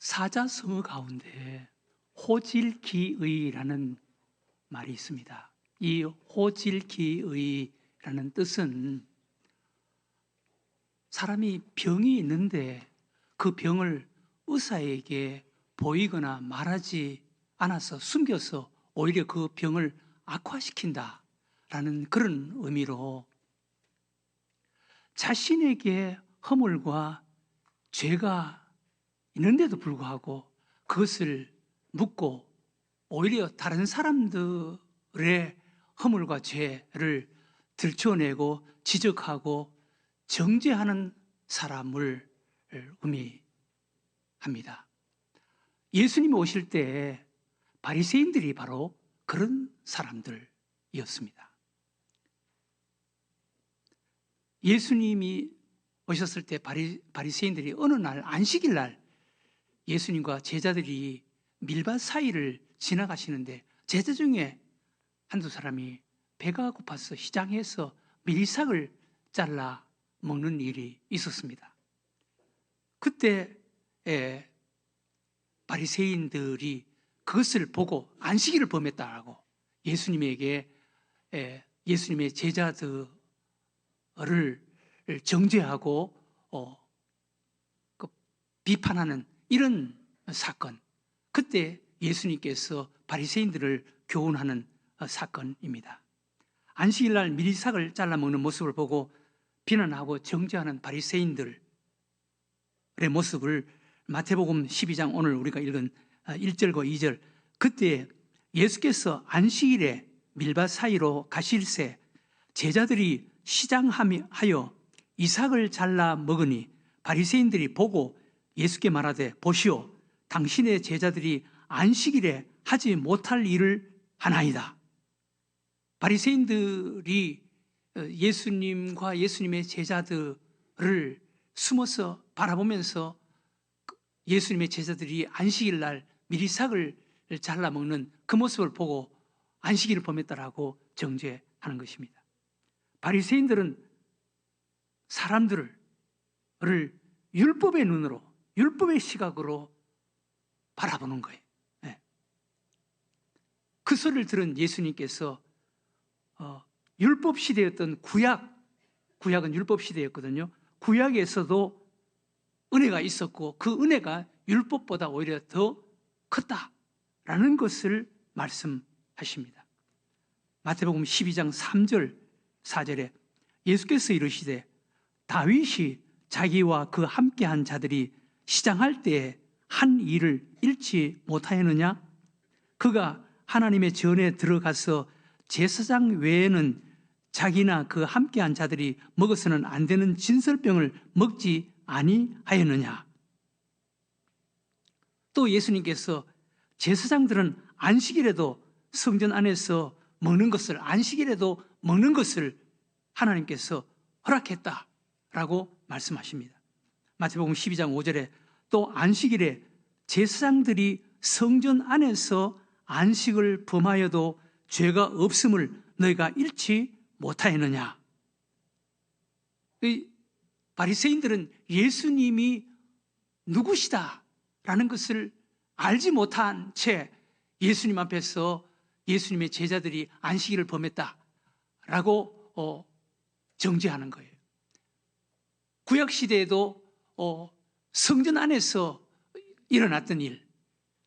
사자성어 가운데 호질기의라는 말이 있습니다. 이 호질기의라는 뜻은 사람이 병이 있는데 그 병을 의사에게 보이거나 말하지 않아서 숨겨서 오히려 그 병을 악화시킨다라는 그런 의미로 자신에게 허물과 죄가 있는데도 불구하고 그것을 묻고 오히려 다른 사람들의 허물과 죄를 들춰내고 지적하고 정죄하는 사람을 의미합니다. 예수님이 오실 때 바리새인들이 바로 그런 사람들이었습니다. 예수님이 오셨을 때 바리새인들이 어느 날 안식일 날 예수님과 제자들이 밀밭 사이를 지나가시는데 제자 중에 한두 사람이 배가 고파서 시장에서 밀싹을 잘라 먹는 일이 있었습니다. 그때 바리새인들이 그것을 보고 안식일을 범했다고 예수님에게 예수님의 제자들을 정죄하고 비판하는 이런 사건, 그때 예수님께서 바리새인들을 교훈하는 사건입니다. 안식일날 밀싹을 잘라 먹는 모습을 보고 비난하고 정죄하는 바리새인들의 모습을 마태복음 12장 오늘 우리가 읽은 1절과 2절, 그때 예수께서 안식일에 밀밭 사이로 가실새 제자들이 시장하여 이삭을 잘라 먹으니 바리새인들이 보고 예수께 말하되 보시오, 당신의 제자들이 안식일에 하지 못할 일을 하나이다. 바리새인들이 예수님과 예수님의 제자들을 숨어서 바라보면서 예수님의 제자들이 안식일 날 밀이삭을 잘라 먹는 그 모습을 보고 안식일을 범했다라고 정죄하는 것입니다. 바리새인들은 사람들을 율법의 눈으로, 율법의 시각으로 바라보는 거예요. 그 소리를 들은 예수님께서 율법 시대였던 구약은 율법 시대였거든요. 구약에서도 은혜가 있었고 그 은혜가 율법보다 오히려 더 컸다라는 것을 말씀하십니다. 마태복음 12장 3절 4절에 예수께서 이르시되 다윗이 자기와 그 함께한 자들이 시장할 때에 한 일을 잃지 못하였느냐? 그가 하나님의 전에 들어가서 제사장 외에는 자기나 그 함께한 자들이 먹어서는 안 되는 진설병을 먹지 아니하였느냐? 또 예수님께서 제사장들은 안식일에도 성전 안에서 먹는 것을, 안식일에도 먹는 것을 하나님께서 허락했다라고 말씀하십니다. 마태복음 12장 5절에 또 안식일에 제사장들이 성전 안에서 안식을 범하여도 죄가 없음을 너희가 잃지 못하였느냐? 바리새인들은 예수님이 누구시다라는 것을 알지 못한 채 예수님 앞에서 예수님의 제자들이 안식일을 범했다라고 정죄하는 거예요. 구약 시대에도 성전 안에서 일어났던 일,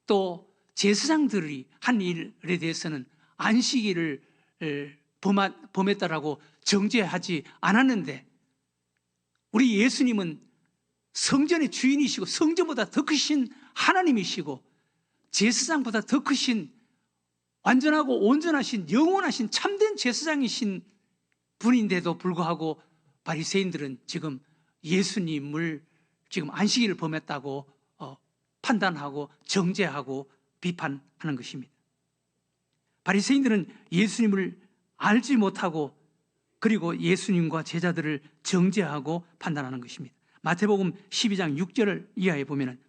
또 제사장들이 한 일에 대해서는 안식일을 범했다라고 정죄하지 않았는데 우리 예수님은 성전의 주인이시고 성전보다 더 크신 하나님이시고 제사장보다 더 크신 완전하고 온전하신 영원하신 참된 제사장이신 분인데도 불구하고 바리새인들은 지금 예수님을 지금 안식일을 범했다고 판단하고 정죄하고 비판하는 것입니다. 바리새인들은 예수님을 알지 못하고 그리고 예수님과 제자들을 정죄하고 판단하는 것입니다. 마태복음 12장 6절을 이하에 보면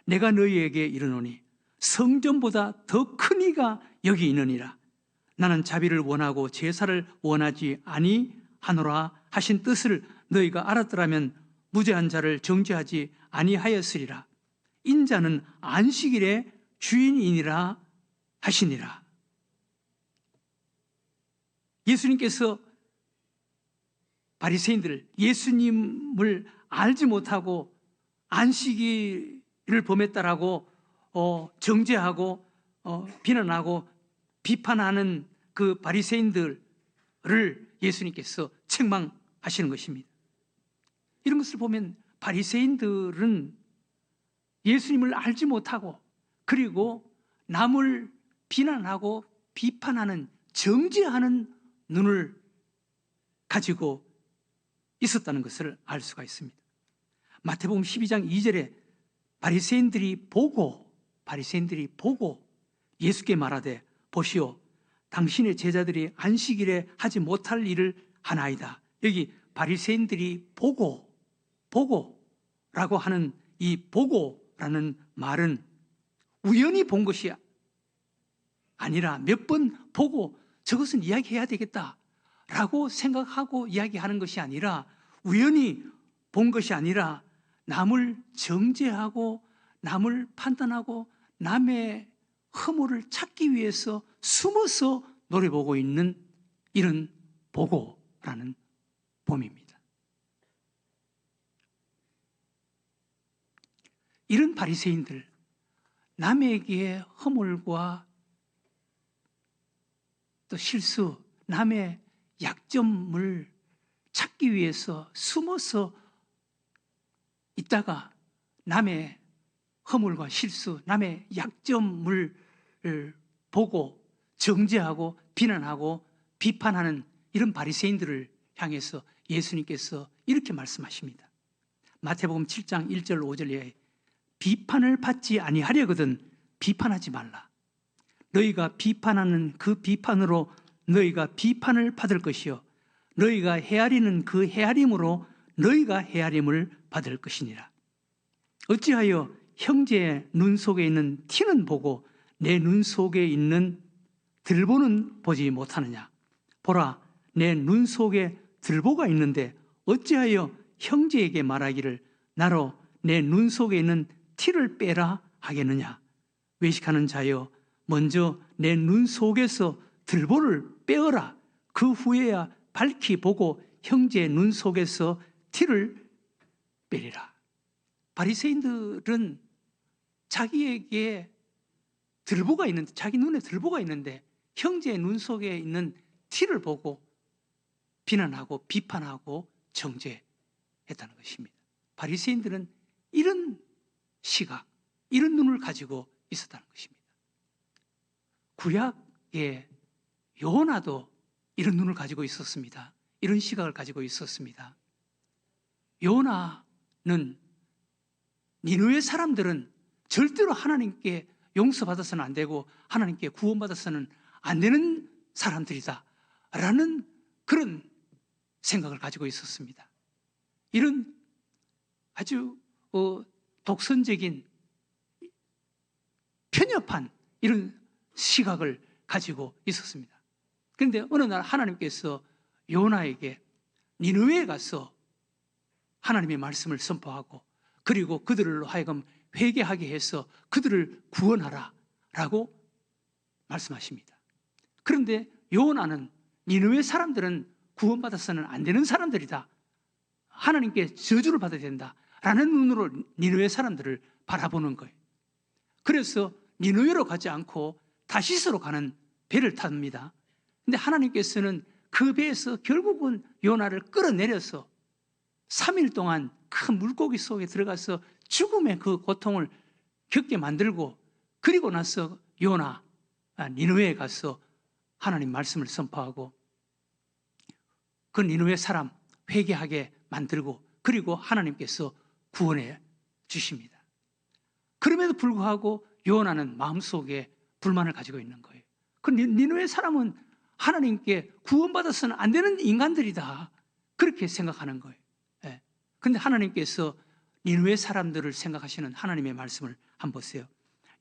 내가 너희에게 이르노니 성전보다 더 큰 이가 여기 있느니라. 나는 자비를 원하고 제사를 원하지 아니하노라 하신 뜻을 너희가 알았더라면 무죄한 자를 정죄하지 아니하였으리라. 인자는 안식일의 주인이니라 하시니라. 예수님께서 바리새인들, 예수님을 알지 못하고 안식일을 범했다라고 정죄하고 비난하고 비판하는 그 바리새인들을 예수님께서 책망하시는 것입니다. 이런 것을 보면 바리새인들은 예수님을 알지 못하고 그리고 남을 비난하고 비판하는 정죄하는 눈을 가지고 있었다는 것을 알 수가 있습니다. 마태복음 12장 2절에 바리새인들이 보고 예수께 말하되 보시오 당신의 제자들이 안식일에 하지 못할 일을 하나이다. 여기 바리새인들이 보고라고 하는 이 보고라는 말은 우연히 본 것이 아니라 몇 번 보고 저것은 이야기해야 되겠다라고 생각하고 이야기하는 것이 아니라 우연히 본 것이 아니라 남을 정죄하고 남을 판단하고 남의 허물을 찾기 위해서 숨어서 노려보고 있는 이런 보고라는 범입니다. 이런 바리새인들, 남에게 허물과 또 실수, 남의 약점을 찾기 위해서 숨어서 있다가 남의 허물과 실수, 남의 약점을 보고 정죄하고 비난하고 비판하는 이런 바리새인들을 향해서 예수님께서 이렇게 말씀하십니다. 마태복음 7장 1절 5절에 비판을 받지 아니하려거든 비판하지 말라. 너희가 비판하는 그 비판으로 너희가 비판을 받을 것이요 너희가 헤아리는 그 헤아림으로 너희가 헤아림을 받을 것이니라. 어찌하여 형제의 눈 속에 있는 티는 보고 내 눈 속에 있는 들보는 보지 못하느냐. 보라, 내 눈 속에 들보가 있는데 어찌하여 형제에게 말하기를 나로 내 눈 속에 있는 티를 빼라 하겠느냐. 외식하는 자여, 먼저 내 눈 속에서 들보를 빼어라. 그 후에야 밝히 보고 형제의 눈 속에서 티를 빼리라. 바리새인들은 자기에게 들보가 있는데, 자기 눈에 들보가 있는데 형제의 눈 속에 있는 티를 보고 비난하고 비판하고 정죄했다는 것입니다. 바리새인들은 이런 시각, 이런 눈을 가지고 있었다는 것입니다. 구약의 요나도 이런 눈을 가지고 있었습니다. 이런 시각을 가지고 있었습니다. 요나는 니느웨 사람들은 절대로 하나님께 용서받아서는 안 되고 하나님께 구원받아서는 안 되는 사람들이다 라는 그런 생각을 가지고 있었습니다. 이런 아주 독선적인 편협한 이런 시각을 가지고 있었습니다. 그런데 어느 날 하나님께서 요나에게 니느웨에 가서 하나님의 말씀을 선포하고 그리고 그들로 하여금 회개하게 해서 그들을 구원하라 라고 말씀하십니다. 그런데 요나는 니느웨 사람들은 구원받아서는 안 되는 사람들이다, 하나님께 저주를 받아야 된다 라는 눈으로 니느웨 사람들을 바라보는 거예요. 그래서 니느웨로 가지 않고 다시스로 가는 배를 탑니다. 근데 하나님께서는 그 배에서 결국은 요나를 끌어내려서 3일 동안 큰 물고기 속에 들어가서 죽음의 그 고통을 겪게 만들고, 그리고 나서 요나 니느웨에 가서 하나님 말씀을 선포하고 그 니느웨 사람 회개하게 만들고, 그리고 하나님께서 구원해 주십니다. 그럼에도 불구하고 요나는 마음속에 불만을 가지고 있는 거예요. 그 니느웨 사람은 하나님께 구원받아서는 안 되는 인간들이다, 그렇게 생각하는 거예요. 그런데 하나님께서 니느웨 사람들을 생각하시는 하나님의 말씀을 한번 보세요.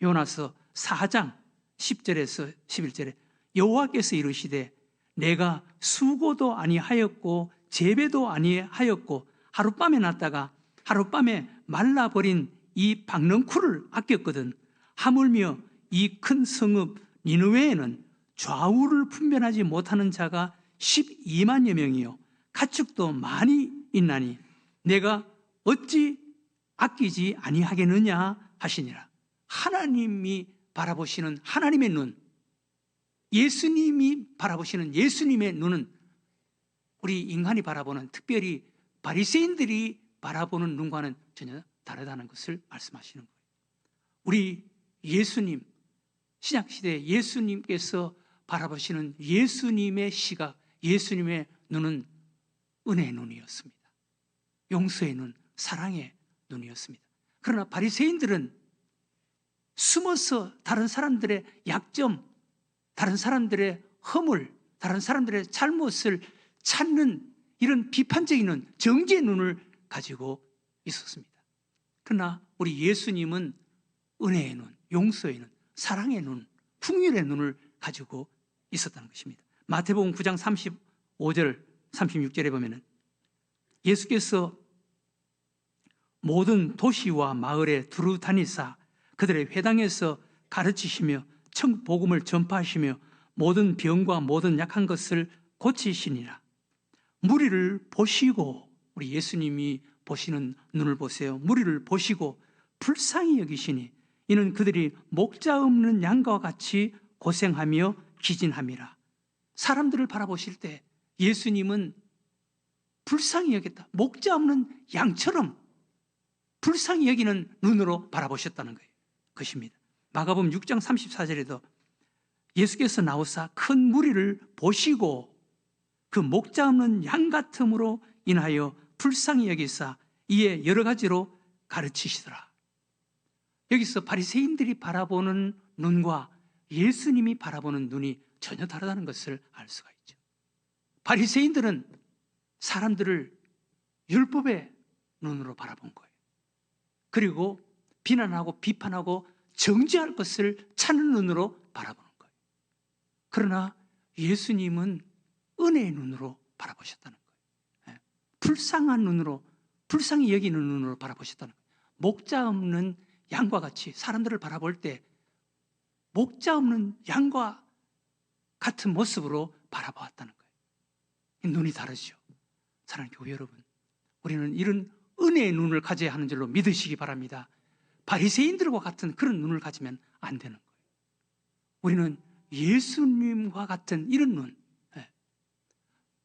요나서 4장 10절에서 11절에 여호와께서 이르시되 내가 수고도 아니하였고 재배도 아니하였고 하룻밤에 났다가 하룻밤에 말라버린 이 박넝쿨을 아꼈거든. 하물며 이 큰 성읍 니느웨에는 좌우를 분별하지 못하는 자가 12만여 명이요 가축도 많이 있나니 내가 어찌 아끼지 아니하겠느냐 하시니라. 하나님이 바라보시는 하나님의 눈, 예수님이 바라보시는 예수님의 눈은 우리 인간이 바라보는, 특별히 바리새인들이 바라보는 눈과는 전혀 다르다는 것을 말씀하시는 거예요. 우리 예수님, 신약시대 예수님께서 바라보시는 예수님의 시각, 예수님의 눈은 은혜의 눈이었습니다. 용서의 눈, 사랑의 눈이었습니다. 그러나 바리새인들은 숨어서 다른 사람들의 약점, 다른 사람들의 허물, 다른 사람들의 잘못을 찾는 이런 비판적인 눈, 정죄의 눈을 가지고 있었습니다. 그러나 우리 예수님은 은혜의 눈, 용서의 눈, 사랑의 눈, 풍휼의 눈을 가지고 있었다는 것입니다. 마태복음 9장 35절, 36절에 보면은 예수께서 모든 도시와 마을에 두루 다니사 그들의 회당에서 가르치시며 천국복음을 전파하시며 모든 병과 모든 약한 것을 고치시니라. 무리를 보시고, 우리 예수님이 보시는 눈을 보세요. 무리를 보시고 불쌍히 여기시니 이는 그들이 목자 없는 양과 같이 고생하며 기진함이라. 사람들을 바라보실 때 예수님은 불쌍히 여겼다. 목자 없는 양처럼 불쌍히 여기는 눈으로 바라보셨다는 거예요. 것입니다. 마가복음 6장 34절에도 예수께서 나오사 큰 무리를 보시고 그 목자 없는 양 같음으로 인하여 불쌍히 여기사 이에 여러 가지로 가르치시더라. 여기서 바리새인들이 바라보는 눈과 예수님이 바라보는 눈이 전혀 다르다는 것을 알 수가 있죠. 바리새인들은 사람들을 율법의 눈으로 바라본 거예요. 그리고 비난하고 비판하고 정죄할 것을 찾는 눈으로 바라보는 거예요. 그러나 예수님은 은혜의 눈으로 바라보셨다는 거예요. 불쌍한 눈으로, 불쌍히 여기는 눈으로 바라보셨다는 거예요. 목자 없는 양과 같이 사람들을 바라볼 때 목자 없는 양과 같은 모습으로 바라보았다는 거예요. 눈이 다르죠. 사랑하는 교회 여러분, 우리는 이런 은혜의 눈을 가져야 하는 줄로 믿으시기 바랍니다. 바리새인들과 같은 그런 눈을 가지면 안 되는 거예요. 우리는 예수님과 같은 이런 눈,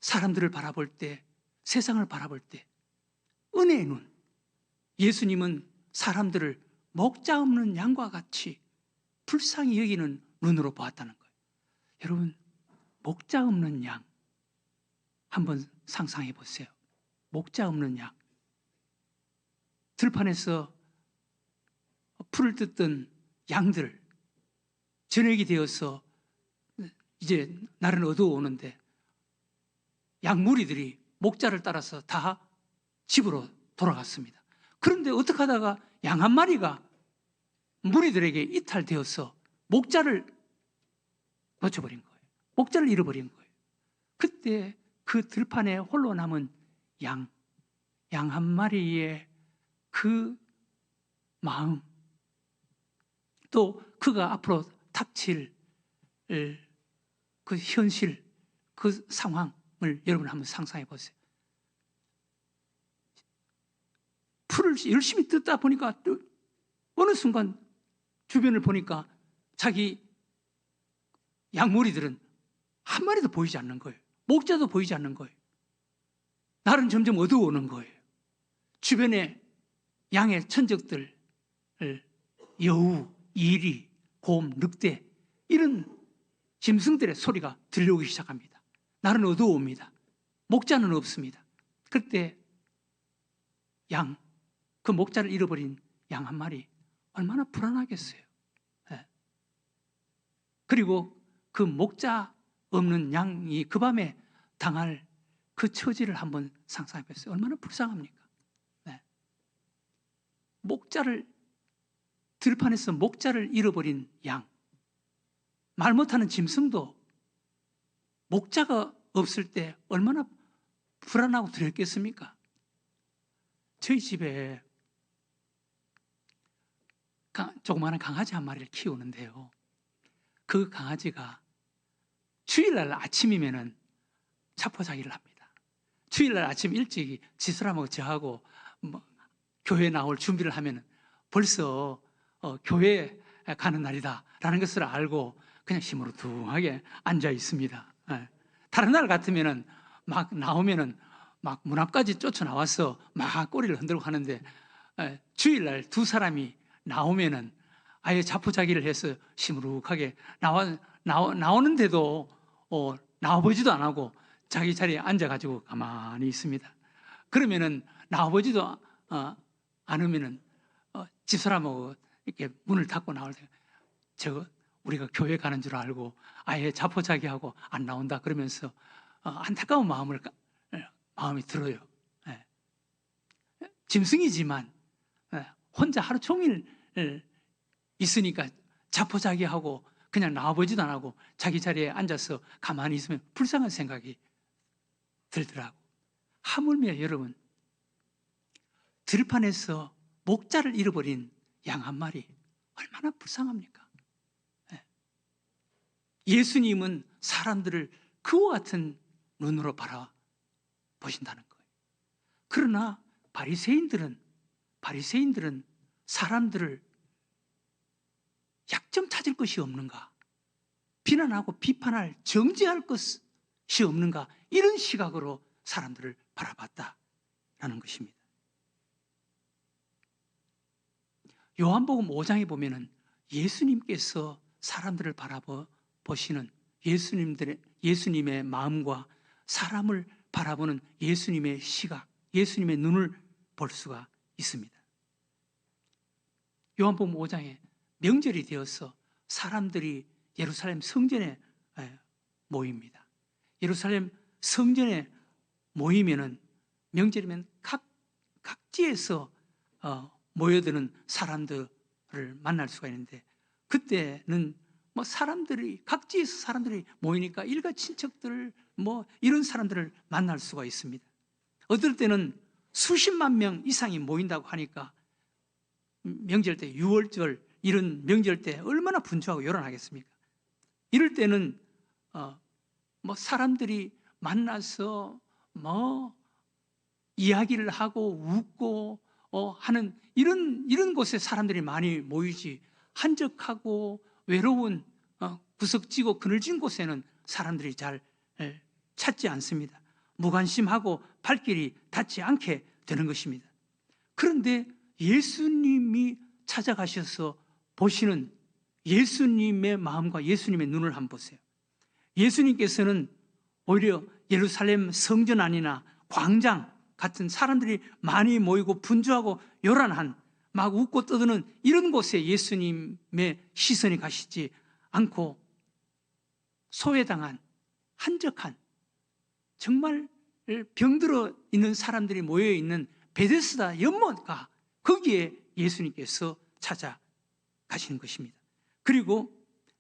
사람들을 바라볼 때, 세상을 바라볼 때 은혜의 눈, 예수님은 사람들을 목자 없는 양과 같이 불쌍히 여기는 눈으로 보았다는 거예요. 여러분, 목자 없는 양 한번 상상해 보세요. 목자 없는 양, 들판에서 풀을 뜯던 양들, 저녁이 되어서 이제 날은 어두워오는데 양무리들이 목자를 따라서 다 집으로 돌아갔습니다. 그런데 어떻게 하다가 양 한 마리가 무리들에게 이탈되어서 목자를 놓쳐버린 거예요. 목자를 잃어버린 거예요. 그때 그 들판에 홀로 남은 양 한 마리의 그 마음, 또 그가 앞으로 닥칠 그 현실, 그 상황을 여러분 한번 상상해 보세요. 풀을 열심히 뜯다 보니까 어느 순간 주변을 보니까 자기 양무리들은 한 마리도 보이지 않는 거예요. 목자도 보이지 않는 거예요. 날은 점점 어두워오는 거예요. 주변에 양의 천적들, 여우, 이리, 곰, 늑대 이런 짐승들의 소리가 들려오기 시작합니다. 날은 어두워옵니다. 목자는 없습니다. 그때 그 목자를 잃어버린 양 한 마리 얼마나 불안하겠어요. 그리고 그 목자 없는 양이 그 밤에 당할 그 처지를 한번 상상해 보세요. 얼마나 불쌍합니까? 들판에서 목자를 잃어버린 양, 말 못하는 짐승도 목자가 없을 때 얼마나 불안하고 두렵겠습니까? 저희 집에 조그마한 강아지 한 마리를 키우는데요. 그 강아지가 주일날 아침이면은 자포자기를 합니다. 주일날 아침 일찍 지수람하고 저하고 교회 나올 준비를 하면은 벌써 교회 가는 날이다라는 것을 알고 그냥 시무룩하게 앉아 있습니다. 다른 날 같으면은 막 나오면은 막 문 앞까지 쫓아 나와서 막 꼬리를 흔들고 하는데 주일날 두 사람이 나오면은 아예 자포자기를 해서 시무룩하게 나오는데도 나와보지도 안 하고 자기 자리에 앉아가지고 가만히 있습니다. 그러면은 나와보지도 않으면은 집사람하고 이렇게 문을 닫고 나올 때 우리가 교회 가는 줄 알고 아예 자포자기하고 안 나온다 그러면서 안타까운 마음이 들어요. 짐승이지만 혼자 하루 종일 있으니까 자포자기하고 그냥 나와보지도 안 하고 자기 자리에 앉아서 가만히 있으면 불쌍한 생각이 들더라고. 하물며 여러분, 들판에서 목자를 잃어버린 양 한 마리 얼마나 불쌍합니까? 예수님은 사람들을 그와 같은 눈으로 바라보신다는 거예요. 그러나 바리새인들은 사람들을 약점 찾을 것이 없는가? 비난하고 비판할, 정죄할 것이 없는가? 이런 시각으로 사람들을 바라봤다라는 것입니다. 요한복음 5장에 보면은 예수님께서 사람들을 바라보시는 예수님의 마음과 사람을 바라보는 예수님의 시각, 예수님의 눈을 볼 수가 있습니다. 요한복음 5장에 명절이 되어서 사람들이 예루살렘 성전에 모입니다. 예루살렘 성전에 모이면은 명절이면 각지에서 모여드는 사람들을 만날 수가 있는데, 그때는 각지에서 사람들이 모이니까 일가 친척들 이런 사람들을 만날 수가 있습니다. 어떨 때는 수십만 명 이상이 모인다고 하니까 명절 때, 유월절 이런 명절 때 얼마나 분주하고 요란하겠습니까? 이럴 때는 사람들이 만나서 이야기를 하고 웃고 하는 이런 곳에 사람들이 많이 모이지, 한적하고 외로운 구석지고 그늘진 곳에는 사람들이 잘 찾지 않습니다. 무관심하고 발길이 닿지 않게 되는 것입니다. 그런데 예수님이 찾아가셔서 보시는 예수님의 마음과 예수님의 눈을 한번 보세요. 예수님께서는 오히려 예루살렘 성전 안이나 광장 같은 사람들이 많이 모이고 분주하고 요란한 막 웃고 떠드는 이런 곳에 예수님의 시선이 가시지 않고 소외당한, 한적한, 정말 병들어 있는 사람들이 모여 있는 베데스다 연못가, 거기에 예수님께서 찾아가시는 것입니다. 그리고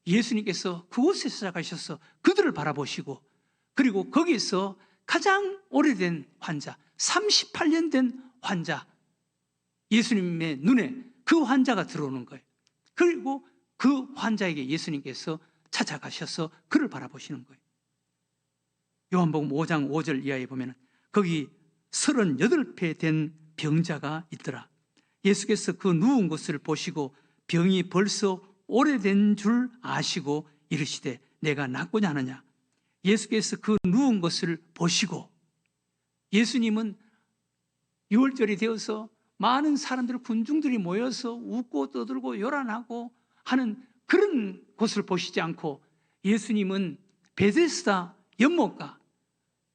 예수님께서 그곳에 찾아가셔서 그들을 바라보시고, 그리고 거기서 가장 오래된 환자, 38년 된 환자, 예수님의 눈에 그 환자가 들어오는 거예요. 그리고 그 환자에게 예수님께서 찾아가셔서 그를 바라보시는 거예요. 요한복음 5장 5절 이하에 보면 거기 38배 된 병자가 있더라. 예수께서 그 누운 것을 보시고 병이 벌써 오래된 줄 아시고 이르시되 내가 낫고자 하느냐. 예수께서 그 누운 것을 보시고, 예수님은 6월절이 되어서 많은 사람들, 군중들이 모여서 웃고 떠들고 요란하고 하는 그런 곳을 보시지 않고, 예수님은 베데스다 연못가,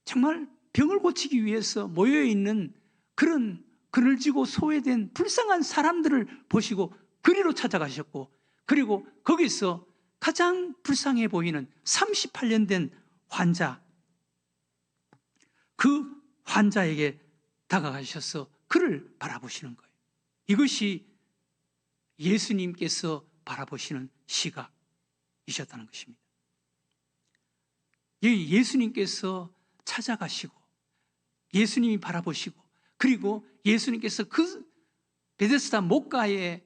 정말 병을 고치기 위해서 모여있는 그런 그늘지고 소외된 불쌍한 사람들을 보시고 그리로 찾아가셨고, 그리고 거기서 가장 불쌍해 보이는 38년 된 환자, 그 환자에게 다가가셔서 그를 바라보시는 거예요. 이것이 예수님께서 바라보시는 시각이셨다는 것입니다. 예수님께서 찾아가시고, 예수님이 바라보시고, 그리고 예수님께서 그 베데스다 못가에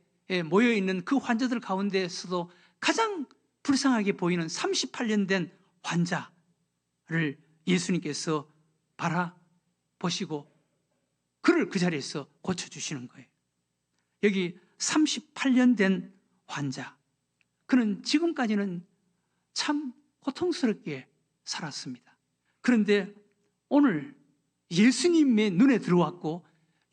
모여 있는 그 환자들 가운데서도 가장 불쌍하게 보이는 38년 된 환자를 예수님께서 바라보시고 그를 그 자리에서 고쳐주시는 거예요. 여기 38년 된 환자, 그는 지금까지는 참 고통스럽게 살았습니다. 그런데 오늘 예수님의 눈에 들어왔고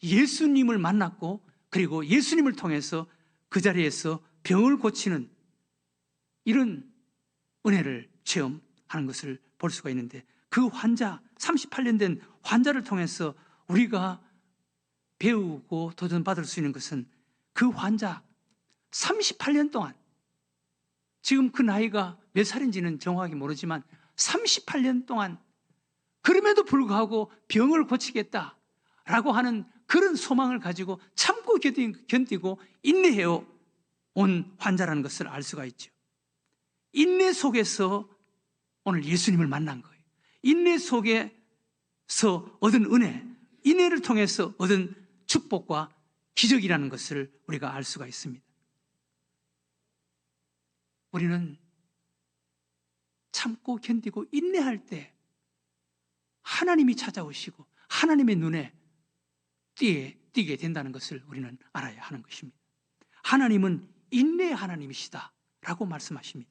예수님을 만났고 그리고 예수님을 통해서 그 자리에서 병을 고치는 이런 은혜를 체험하는 것을 볼 수가 있는데, 그 환자, 38년 된 환자를 통해서 우리가 배우고 도전받을 수 있는 것은 그 환자 38년 동안, 지금 그 나이가 몇 살인지는 정확하게 모르지만 38년 동안 그럼에도 불구하고 병을 고치겠다라고 하는 그런 소망을 가지고 참고 견디고 인내해온 환자라는 것을 알 수가 있죠. 인내 속에서 오늘 예수님을 만난 거예요. 인내 속에서 얻은 은혜, 인내를 통해서 얻은 축복과 기적이라는 것을 우리가 알 수가 있습니다. 우리는 참고 견디고 인내할 때 하나님이 찾아오시고 하나님의 눈에 띄게 된다는 것을 우리는 알아야 하는 것입니다. 하나님은 인내의 하나님이시다라고 말씀하십니다.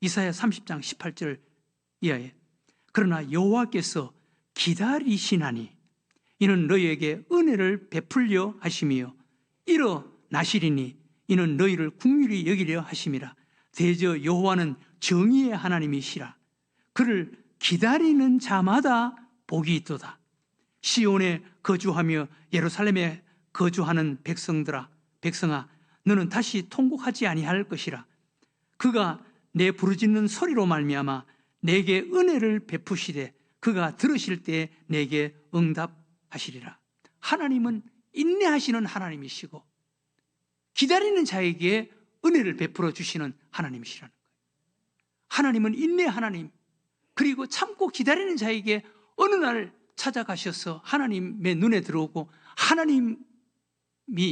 이사야 30장 18절 이하에 그러나 여호와께서 기다리시나니 이는 너희에게 은혜를 베풀려 하심이요 일어나시리니 이는 너희를 긍휼히 여기려 하심이라. 대저 여호와는 정의의 하나님이시라. 그를 기다리는 자마다 복이 있도다. 시온에 거주하며 예루살렘에 거주하는 백성아 너는 다시 통곡하지 아니할 것이라. 그가 내 부르짖는 소리로 말미암아 내게 은혜를 베푸시되 그가 들으실 때 내게 응답하시리라. 하나님은 인내하시는 하나님이시고 기다리는 자에게 은혜를 베풀어 주시는 하나님이시라는 거예요. 하나님은 인내 하나님, 그리고 참고 기다리는 자에게 어느 날 찾아가셔서 하나님의 눈에 들어오고 하나님이,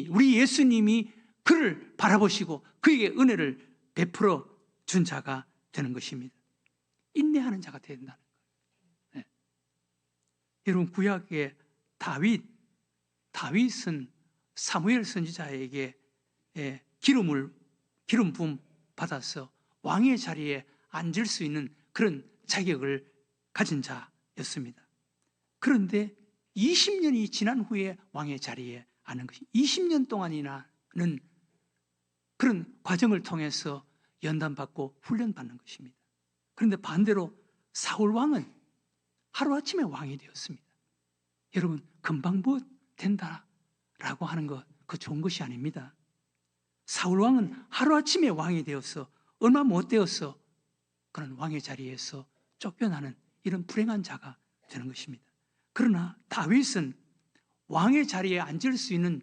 우리 예수님이 그를 바라보시고 그에게 은혜를 베풀어 준 자가 되는 것입니다. 인내하는 자가 된다는 거예요. 네. 여러분, 구약의 다윗은 사무엘 선지자에게 기름 부음 받아서 왕의 자리에 앉을 수 있는 그런 자격을 가진 자였습니다. 그런데 20년이 지난 후에 왕의 자리에 앉는 것이 20년 동안이나는 그런 과정을 통해서 연단받고 훈련받는 것입니다. 그런데 반대로 사울 왕은 하루아침에 왕이 되었습니다. 여러분, 금방 뭐 된다라고 하는 것, 그 좋은 것이 아닙니다. 사울 왕은 하루아침에 왕이 되어서 얼마 못 되어서 그런 왕의 자리에서 쫓겨나는 이런 불행한 자가 되는 것입니다. 그러나 다윗은 왕의 자리에 앉을 수 있는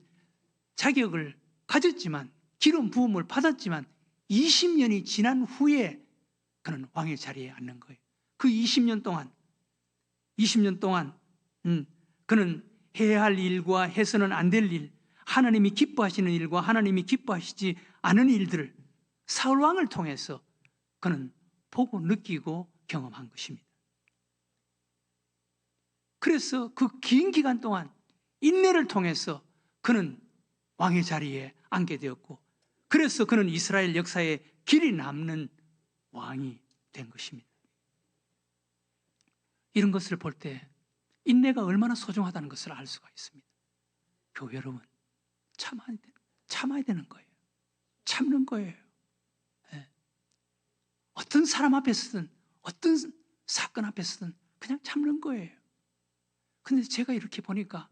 자격을 가졌지만, 기름 부음을 받았지만 20년이 지난 후에 그는 왕의 자리에 앉는 거예요. 그 20년 동안 그는 해야 할 일과 해서는 안 될 일, 하나님이 기뻐하시는 일과 하나님이 기뻐하시지 않은 일들을 사울 왕을 통해서 그는 보고 느끼고 경험한 것입니다. 그래서 그 긴 기간 동안 인내를 통해서 그는 왕의 자리에 앉게 되었고, 그래서 그는 이스라엘 역사에 길이 남는 왕이 된 것입니다. 이런 것을 볼 때 인내가 얼마나 소중하다는 것을 알 수가 있습니다. 교회 여러분, 참아야 되는 거예요. 참는 거예요. 네. 어떤 사람 앞에서든 어떤 사건 앞에서든 그냥 참는 거예요. 근데 제가 이렇게 보니까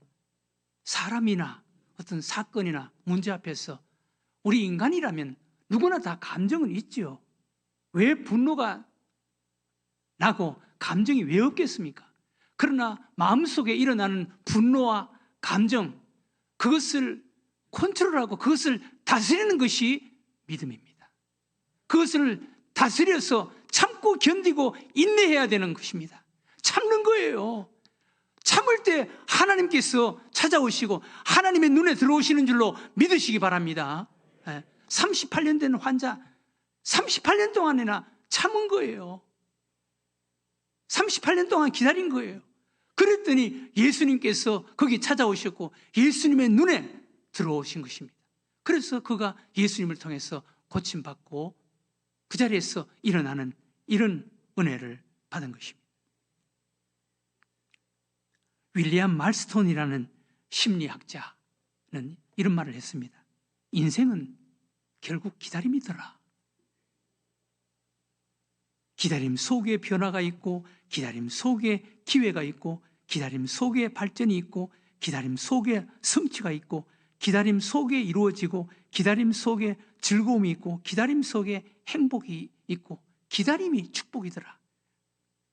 사람이나 어떤 사건이나 문제 앞에서 우리 인간이라면 누구나 다 감정은 있죠. 왜 분노가 나고 감정이 왜 없겠습니까? 그러나 마음속에 일어나는 분노와 감정, 그것을 컨트롤하고 그것을 다스리는 것이 믿음입니다. 그것을 다스려서 참고 견디고 인내해야 되는 것입니다. 참는 거예요. 참을 때 하나님께서 찾아오시고 하나님의 눈에 들어오시는 줄로 믿으시기 바랍니다. 38년 된 환자 38년 동안이나 참은 거예요. 38년 동안 기다린 거예요. 그랬더니 예수님께서 거기 찾아오셨고 예수님의 눈에 들어오신 것입니다. 그래서 그가 예수님을 통해서 고침받고 그 자리에서 일어나는 이런 은혜를 받은 것입니다. 윌리엄 말스톤이라는 심리학자는 이런 말을 했습니다. 인생은 결국 기다림이더라. 기다림 속에 변화가 있고, 기다림 속에 기회가 있고, 기다림 속에 발전이 있고, 기다림 속에 성취가 있고, 기다림 속에 이루어지고, 기다림 속에 즐거움이 있고, 기다림 속에 행복이 있고, 기다림이 축복이더라.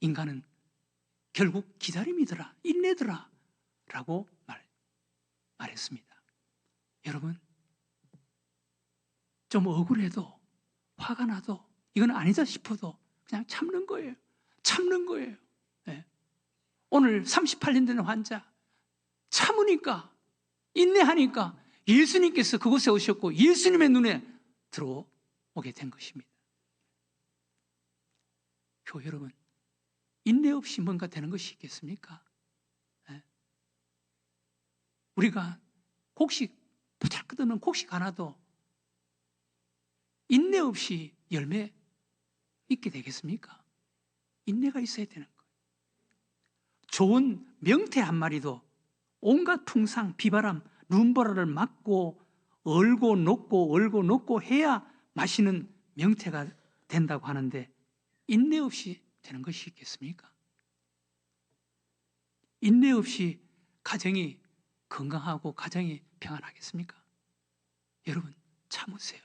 인간은 결국 기다림이더라, 인내더라 라고 말했습니다. 여러분, 좀 억울해도, 화가 나도, 이건 아니다 싶어도 그냥 참는 거예요. 참는 거예요. 네. 오늘 38년 된 환자 참으니까, 인내하니까 예수님께서 그곳에 오셨고 예수님의 눈에 들어오게 된 것입니다. 교회 여러분, 인내 없이 뭔가 되는 것이 있겠습니까? 네. 우리가 곡식, 보잘것없는 곡식 하나도 인내 없이 열매 있게 되겠습니까? 인내가 있어야 되는 거예요. 좋은 명태 한 마리도 온갖 풍상, 비바람, 눈보라를 맞고 얼고 녹고 해야 맛있는 명태가 된다고 하는데 인내 없이 되는 것이 있겠습니까? 인내 없이 가정이 건강하고 가정이 평안하겠습니까? 여러분, 참으세요.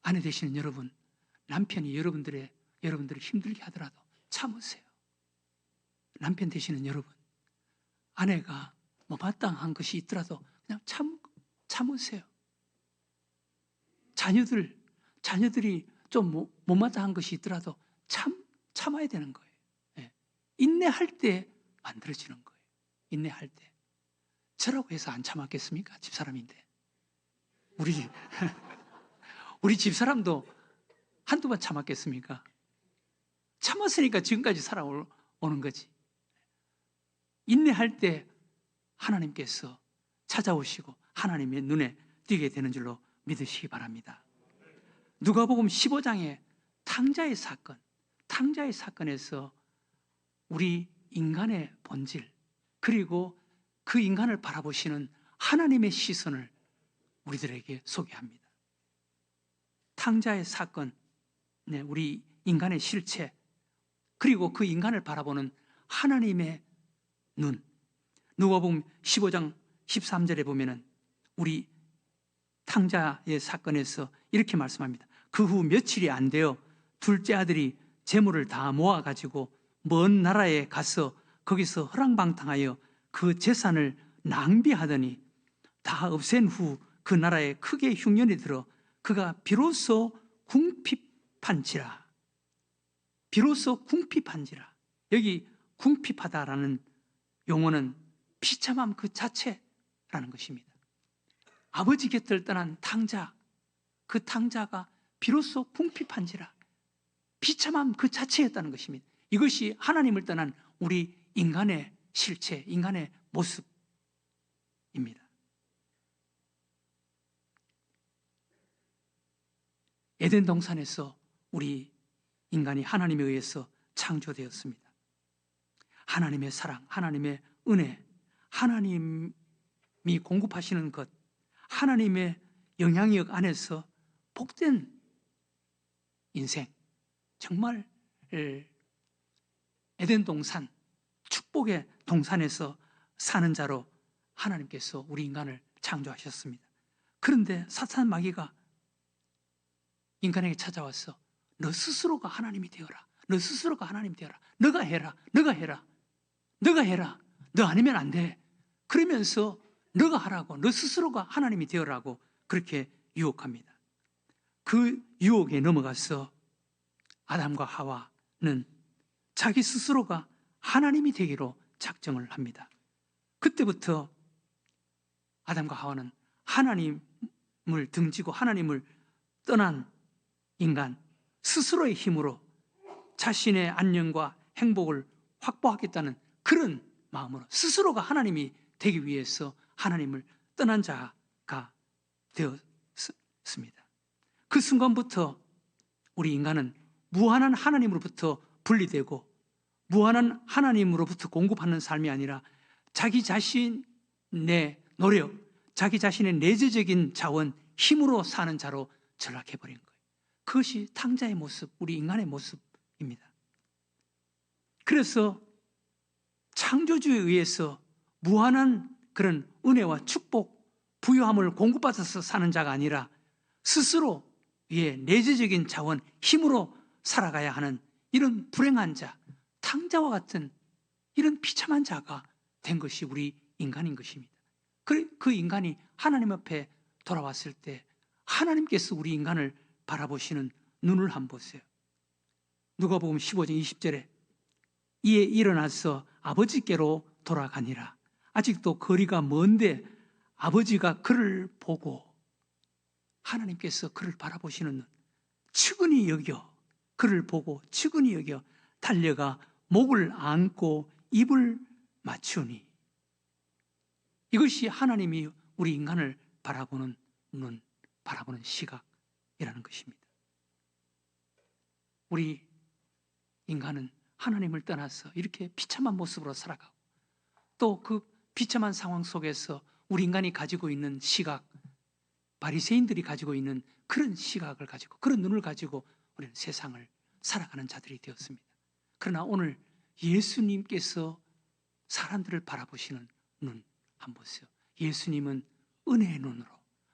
아내 되시는 여러분, 남편이 여러분들을 힘들게 하더라도 참으세요. 남편 되시는 여러분, 아내가 못마땅한 것이 있더라도 그냥 참으세요. 자녀들이 좀 못마땅한 것이 있더라도 참아야 되는 거예요. 네. 인내할 때 만들어지는 거예요. 인내할 때. 저라고 해서 안 참았겠습니까? 집사람인데. 우리 집사람도 한두 번 참았겠습니까? 참았으니까 지금까지 살아오는 거지. 인내할 때 하나님께서 찾아오시고 하나님의 눈에 띄게 되는 줄로 믿으시기 바랍니다. 누가복음 15장의 탕자의 사건에서 우리 인간의 본질, 그리고 그 인간을 바라보시는 하나님의 시선을 우리들에게 소개합니다. 탕자의 사건, 우리 인간의 실체, 그리고 그 인간을 바라보는 하나님의 눈. 누가복음 15장 13절에 보면은 우리 탕자의 사건에서 이렇게 말씀합니다. 그 후 며칠이 안 되어 둘째 아들이 재물을 다 모아가지고 먼 나라에 가서 거기서 허랑방탕하여 그 재산을 낭비하더니 다 없앤 후 그 나라에 크게 흉년이 들어 그가 비로소 궁핍한지라. 여기 궁핍하다라는 용어는 비참함 그 자체라는 것입니다. 아버지 곁을 떠난 탕자, 그 탕자가 비로소 궁핍한지라, 비참함 그 자체였다는 것입니다. 이것이 하나님을 떠난 우리 인간의 실체, 인간의 모습입니다. 에덴 동산에서 우리 인간이 하나님에 의해서 창조되었습니다. 하나님의 사랑, 하나님의 은혜, 하나님이 공급하시는 것, 하나님의 영향력 안에서 복된 인생, 정말 에덴 동산, 축복의 동산에서 사는 자로 하나님께서 우리 인간을 창조하셨습니다. 그런데 사탄 마귀가 인간에게 찾아와서 너 스스로가 하나님이 되어라. 너 스스로가 하나님 되어라. 너가 해라. 너 아니면 안 돼. 그러면서 너가 하라고, 너 스스로가 하나님이 되어라고 그렇게 유혹합니다. 그 유혹에 넘어가서 아담과 하와는 자기 스스로가 하나님이 되기로 작정을 합니다. 그때부터 아담과 하와는 하나님의 등지고 하나님을 떠난 인간, 스스로의 힘으로 자신의 안녕과 행복을 확보하겠다는 그런 마음으로 스스로가 하나님이 되기 위해서 하나님을 떠난 자가 되었습니다. 그 순간부터 우리 인간은 무한한 하나님으로부터 분리되고 무한한 하나님으로부터 공급하는 삶이 아니라 자기 자신의 노력, 자기 자신의 내재적인 자원, 힘으로 사는 자로 전락해버린 거예요. 그것이 탕자의 모습, 우리 인간의 모습입니다. 그래서 창조주에 의해서 무한한 그런 은혜와 축복, 부유함을 공급받아서 사는 자가 아니라 스스로의 내재적인 자원, 힘으로 살아가야 하는 이런 불행한 자, 탕자와 같은 이런 비참한 자가 된 것이 우리 인간인 것입니다. 그 인간이 하나님 앞에 돌아왔을 때 하나님께서 우리 인간을 바라보시는 눈을 한번 보세요. 누가복음 15장 20절에 이에 일어나서 아버지께로 돌아가니라. 아직도 거리가 먼데 아버지가 그를 보고 하나님께서 그를 바라보시는 눈, 측은히 여겨 그를 보고 측은히 여겨 달려가 목을 안고 입을 맞추니, 이것이 하나님이 우리 인간을 바라보는 눈, 바라보는 시각이라는 것입니다. 우리 인간은 하나님을 떠나서 이렇게 비참한 모습으로 살아가고 또 그 비참한 상황 속에서 우리 인간이 가지고 있는 시각, 바리새인들이 가지고 있는 그런 시각을 가지고 그런 눈을 가지고 우리는 세상을 살아가는 자들이 되었습니다. 그러나 오늘 예수님께서 사람들을 바라보시는 눈 한번 보세요. 예수님은 은혜의 눈으로,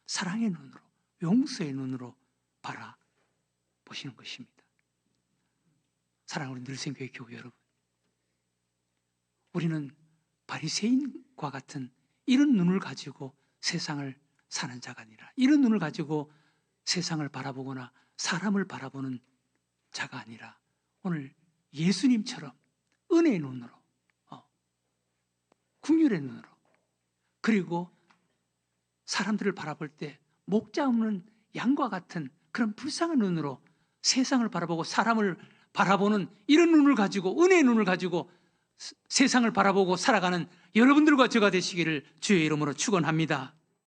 사랑의 눈으로, 용서의 눈으로 바라보시는 것입니다. 사랑하는 늘생교회 교회 여러분, 우리는 바리새인과 같은 이런 눈을 가지고 세상을 사는 자가 아니라, 이런 눈을 가지고 세상을 바라보거나 사람을 바라보는 자가 아니라 오늘 예수님처럼 은혜의 눈으로, 긍휼의 눈으로, 그리고 사람들을 바라볼 때 목자 없는 양과 같은 그런 불쌍한 눈으로 세상을 바라보고 사람을 바라보는 이런 눈을 가지고, 은혜의 눈을 가지고 세상을 바라보고 살아가는 여러분들과 저가 되시기를 주의 이름으로 축원합니다.